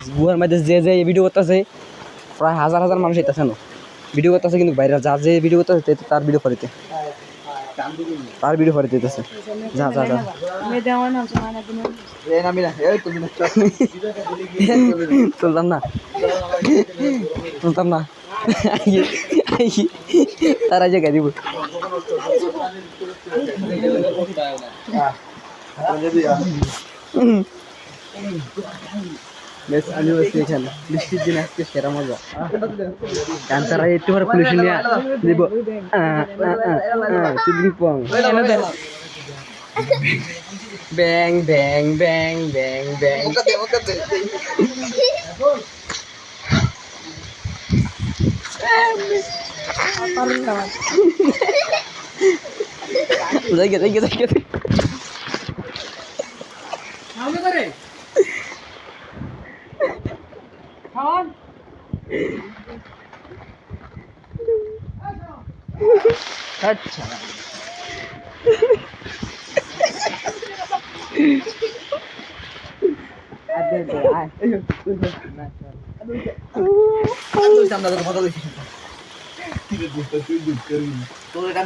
গুহার মধ্যে যে যে ভিডিও করতেছে প্রায় হাজার হাজার মানুষ আইতেছে না ভিডিও করতেছে, কিন্তু বাইরে যা যে ভিডিও করতেছে তার ভিডিও করিতে তার ভিডিও করিতে দিতেছে। যা যা যা তুলতাম না তুলতাম না তারা যে গাই দিব আমি বলছি এখানে বৃষ্টির দিন আজকে সেরা মজা। কারণ তারা একটু করে পুলিশ নিয়ে দিব ব্যাং ব্যাং ব্যাং ব্যাং ব্যাং যাই গে যাই গে যাই গে अच्छा